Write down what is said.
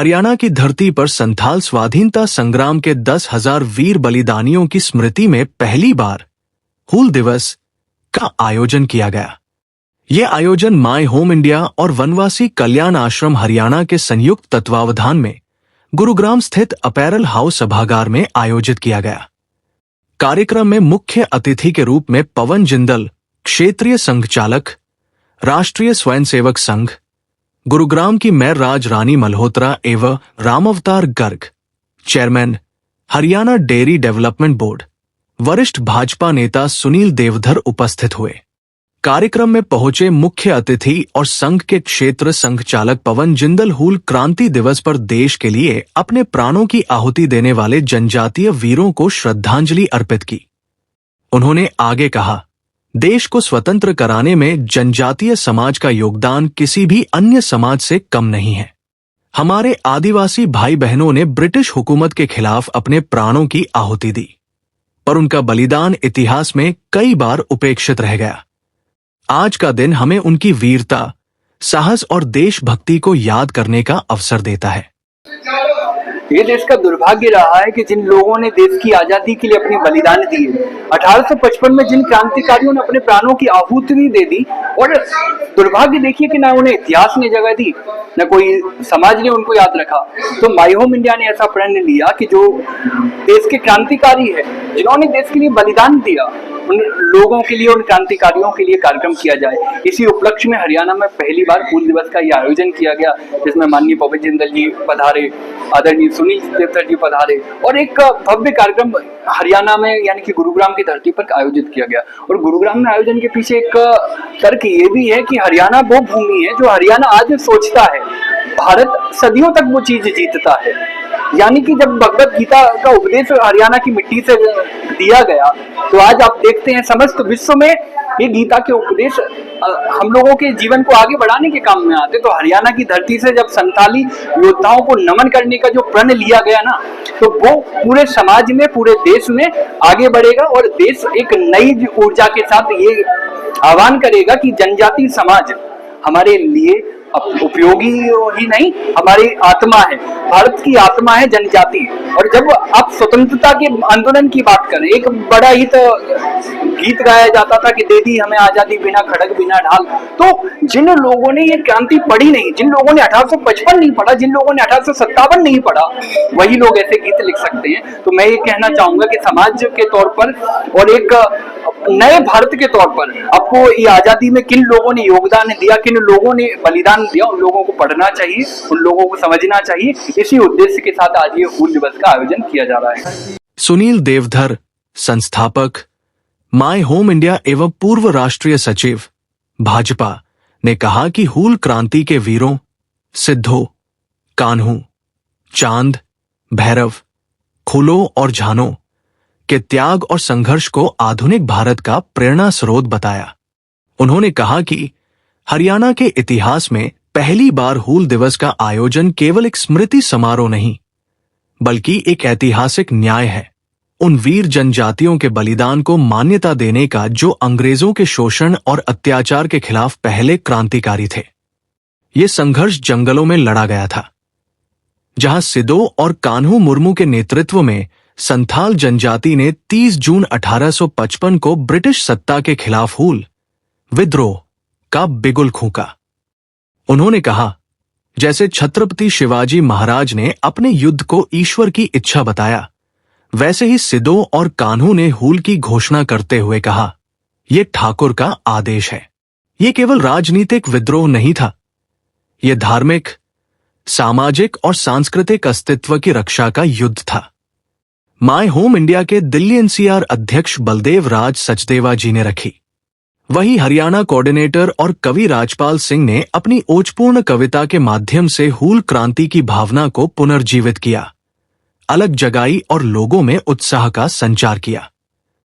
हरियाणा की धरती पर संथाल स्वाधीनता संग्राम के 10,000 वीर बलिदानियों की स्मृति में पहली बार हूल दिवस का आयोजन किया गया। यह आयोजन माय होम इंडिया और वनवासी कल्याण आश्रम हरियाणा के संयुक्त तत्वावधान में गुरुग्राम स्थित अपैरल हाउस सभागार में आयोजित किया गया। कार्यक्रम में मुख्य अतिथि के रूप में पवन जिंदल, क्षेत्रीय संघ चालक, राष्ट्रीय स्वयंसेवक संघ, गुरुग्राम की मेयर राज रानी मल्होत्रा एवं Ramavatar Garg, chairman, Haryana dairy development board, वरिष्ठ भाजपा नेता सुनील देवधर उपस्थित हुए। कार्यक्रम में पहुंचे मुख्य अतिथि और संघ के क्षेत्र संघ चालक पवन जिंदल हूल क्रांति दिवस पर देश के लिए अपने प्राणों की आहुति देने वाले जनजातीय वीरों को श्रद्धांजलि अर्पित की। उन्होंने आगे कहा, देश को स्वतंत्र कराने में जनजातीय समाज का योगदान किसी भी अन्य समाज से कम नहीं है। हमारे आदिवासी भाई बहनों ने ब्रिटिश हुकूमत के खिलाफ अपने प्राणों की आहुति दी, पर उनका बलिदान इतिहास में कई बार उपेक्षित रह गया। आज का दिन हमें उनकी वीरता, साहस और देशभक्ति को याद करने का अवसर देता है। ये देश का दुर्भाग्य रहा है कि जिन लोगों ने देश की आजादी के लिए अपनी बलिदान दिए, 1855 में जिन क्रांतिकारियों ने अपने प्राणों की आहुति दे दी, और दुर्भाग्य देखिए कि ना उन्हें इतिहास ने जगह दी, न कोई समाज ने उनको याद रखा। तो माय होम इंडिया ने ऐसा प्रण लिया कि जो देश के क्रांतिकारी है, जिन्होंने देश के लिए बलिदान दिया, उन लोगों के लिए, उन क्रांतिकारियों के लिए कार्यक्रम किया जाए। इसी उपलक्ष्य में हरियाणा में पहली बार हूल दिवस का यह आयोजन किया गया, जिसमें माननीय पवन जिंदल जी पधारे, आदरणीय सुनील देवधर जी पधारे, और एक भव्य कार्यक्रम हरियाणा में यानी कि गुरुग्राम की धरती पर आयोजित किया गया। और गुरुग्राम में आयोजन के पीछे एक तर्क ये भी है कि हरियाणा वो भूमि है जो हरियाणा आज सोचता है, भारत सदियों तक वो चीज जीतता है। यानी कि जब भगवत गीता का उपदेश हरियाणा की मिट्टी से दिया गया, तो आज आप देखते हैं समस्त विश्व में ये गीता के उपदेश हम लोगों के जीवन को आगे बढ़ाने के काम में आते। तो हरियाणा की धरती से जब संथाली योद्धाओं को नमन करने का जो प्रण लिया गया ना, तो वो पूरे समाज में, पूरे देश में आगे बढ़ेगा, और देश एक नई ऊर्जा के साथ ये आह्वान करेगा कि जनजाति समाज हमारे लिए उपयोगी ही नहीं, हमारी आत्मा है, भारत की आत्मा है जनजाति। और जब आप स्वतंत्रता के आंदोलन की बात करें, एक बड़ा ही तो गीत गाया जाता था कि दे दी हमें आजादी बिना खड़ग बिना ढाल। तो जिन लोगों ने ये क्रांति पढ़ी नहीं, जिन लोगों ने 1855 नहीं पढ़ा, जिन लोगों ने 1857 नहीं पढ़ा, वही लोग ऐसे गीत लिख सकते हैं। तो मैं ये कहना चाहूंगा कि समाज के तौर पर और एक नए भारत के तौर पर आपको ये आजादी में किन लोगों ने योगदान दिया, किन लोगों ने बलिदान दिया, उन लोगों को पढ़ना चाहिए, उन लोगों को समझना चाहिए। इसी उद्देश्य के साथ आज ये हूल दिवस का आयोजन किया जा रहा है। सुनील देवधर, संस्थापक माय होम इंडिया एवं पूर्व राष्ट्रीय सचिव भाजपा, ने कहा कि हूल क्रांति के वीरों सिद्धो, कान्हू, चांद, भैरव, खुलो और झानो के त्याग और संघर्ष को आधुनिक भारत का प्रेरणा स्रोत बताया। उन्होंने कहा कि हरियाणा के इतिहास में पहली बार हूल दिवस का आयोजन केवल एक स्मृति समारोह नहीं, बल्कि एक ऐतिहासिक न्याय है उन वीर जनजातियों के बलिदान को मान्यता देने का जो अंग्रेजों के शोषण और अत्याचार के खिलाफ पहले क्रांतिकारी थे। ये संघर्ष जंगलों में लड़ा गया था, जहां सिद्धो और कान्हू मुर्मू के नेतृत्व में संथाल जनजाति ने 30 जून 1855 को ब्रिटिश सत्ता के खिलाफ हूल विद्रोह का बिगुल फूंका। उन्होंने कहा, जैसे छत्रपति शिवाजी महाराज ने अपने युद्ध को ईश्वर की इच्छा बताया, वैसे ही सिद्धो और कान्हू ने हूल की घोषणा करते हुए कहा, यह ठाकुर का आदेश है। यह केवल राजनीतिक विद्रोह नहीं था, यह धार्मिक, सामाजिक और सांस्कृतिक अस्तित्व की रक्षा का युद्ध था। माय होम इंडिया के दिल्ली एनसीआर अध्यक्ष बलदेव राज सचदेवा जी ने रखी। वहीं हरियाणा कोऑर्डिनेटर और कवि राजपाल सिंह ने अपनी ओजपूर्ण कविता के माध्यम से हूल क्रांति की भावना को पुनर्जीवित किया, अलग जगाई और लोगों में उत्साह का संचार किया।